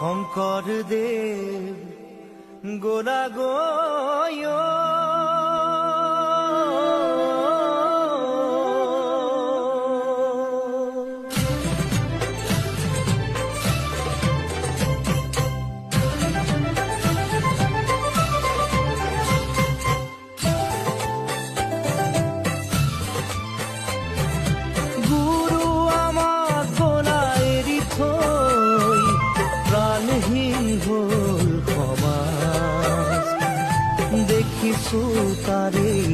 শঙ্কৰ দেৱ গোলা গয় গুৰু আমাক গোলা এৰি থৈ প্ৰাণহীন হ'ল সমাজ দেখিছো তাৰেই